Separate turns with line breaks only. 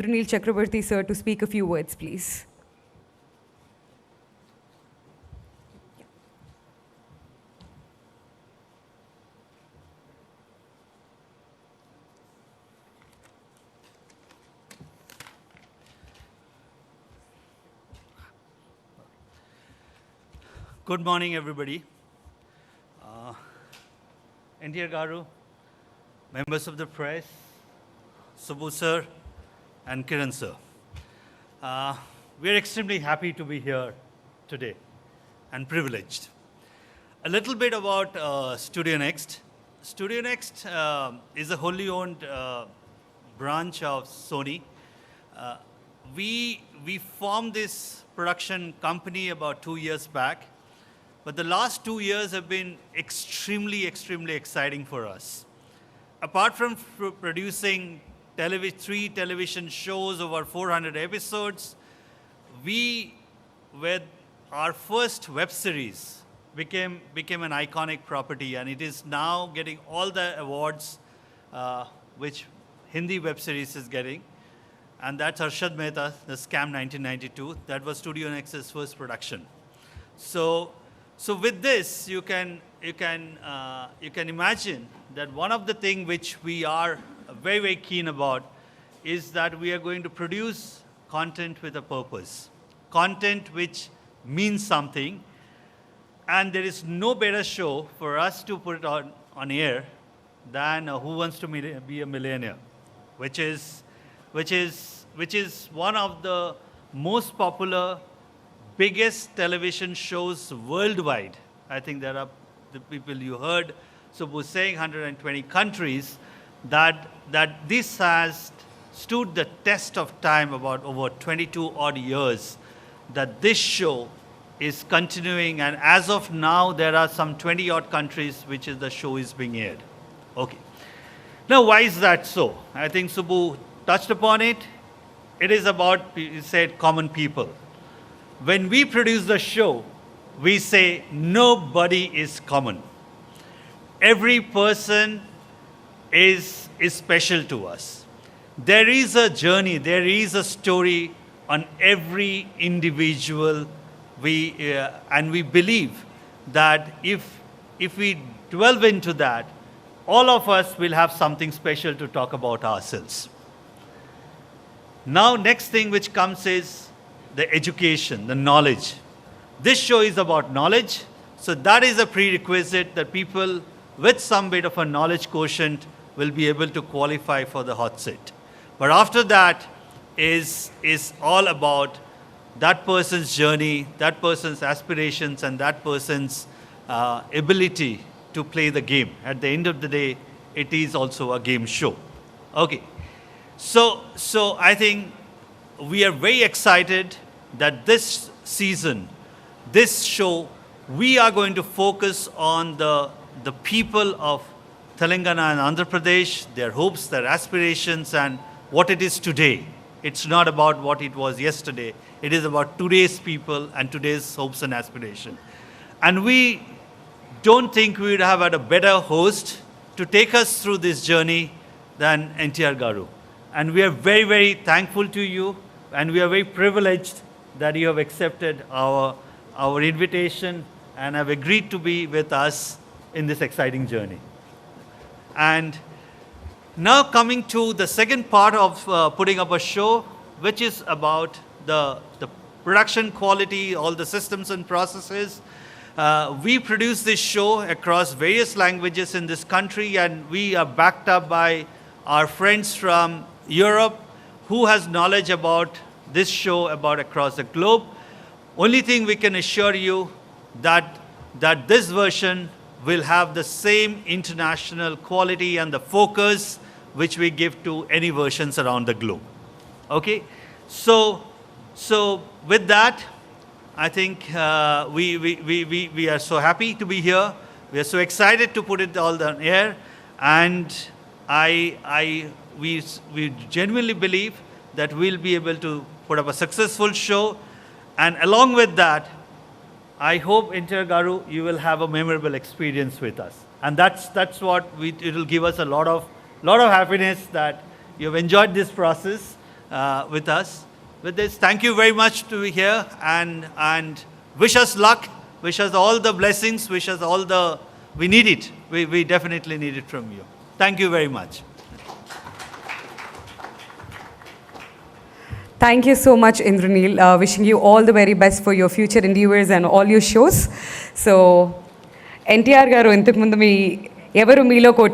Ranil Chakrabarti sir to speak a few words, please.
Good morning, everybody. NTR Garu, members of the press, Subbu sir, and Kiran sir. We are extremely happy to be here today and privileged. A little bit about Studio Next. Studio Next is a wholly owned branch of Sony. We formed this production company about 2 years back. But the last 2 years have been extremely exciting for us. Apart from producing 3 television shows over 400 episodes, with our first web series became an iconic property, and it is now getting all the awards which Hindi web series is getting. And that's Arshad Mehta, The Scam 1992. That was Studio Next's first production. So with this, you can imagine that one of the things which we are very keen about is that we are going to produce content with a purpose, content which means something, and there is no better show for us to put it on air than Who Wants to Be a Millionaire, which is one of the most popular, biggest television shows worldwide. I think there are the people you heard Subbu saying 120 countries, that this has stood the test of time about over 22 odd years, that this show is continuing, and as of now there are some 20 odd countries which is the show is being aired. Okay. Now why is that so? I think Subbu touched upon it. It is about, he said, common people. When we produce the show, we say nobody is common. Every person is special to us. There is a journey, there is a story on every individual. And we believe that if we delve into that, all of us will have something special to talk about ourselves. Now, next thing which comes is the education, the knowledge. This show is about knowledge, so that is a prerequisite that people with some bit of a knowledge quotient will be able to qualify for the hot seat. But after that is all about that person's journey, that person's aspirations, and that person's ability to play the game. At the end of the day, it is also a game show. Okay. So I think we are very excited that this season, this show, we are going to focus on the people of Telangana and Andhra Pradesh, their hopes, their aspirations, and what it is today. It's not about what it was yesterday. It is about today's people and today's hopes and aspirations. And we don't think we would have had a better host to take us through this journey than NTR Garu. And we are very thankful to you, and we are very privileged that you have accepted our invitation and have agreed to be with us in this exciting journey. And now coming to the second part of putting up a show, which is about the production quality, all the systems and processes. We produce this show across various languages in this country, and we are backed up by our friends from Europe, who has knowledge about this show about across the globe. Only thing we can assure you that this version will have the same international quality and the focus which we give to any versions around the globe. Okay, so with that, I think we are so happy to be here. We are so excited to put it all on air, and we genuinely believe that we'll be able to put up a successful show. And along with that, I hope, NTR Garu, you will have a memorable experience with us. And that's what it will give us a lot of happiness that you've enjoyed this process, with us. With this, thank you very much to be here and wish us luck, wish us all the blessings, wish us all the, we need it. We definitely need it from you. Thank you very much.
Thank you so much, Indranil. Wishing you all the very best for your future endeavors and all your shows. So, NTR garu ఇంతకు ముందు మీ ఎవరు మీలో కోటి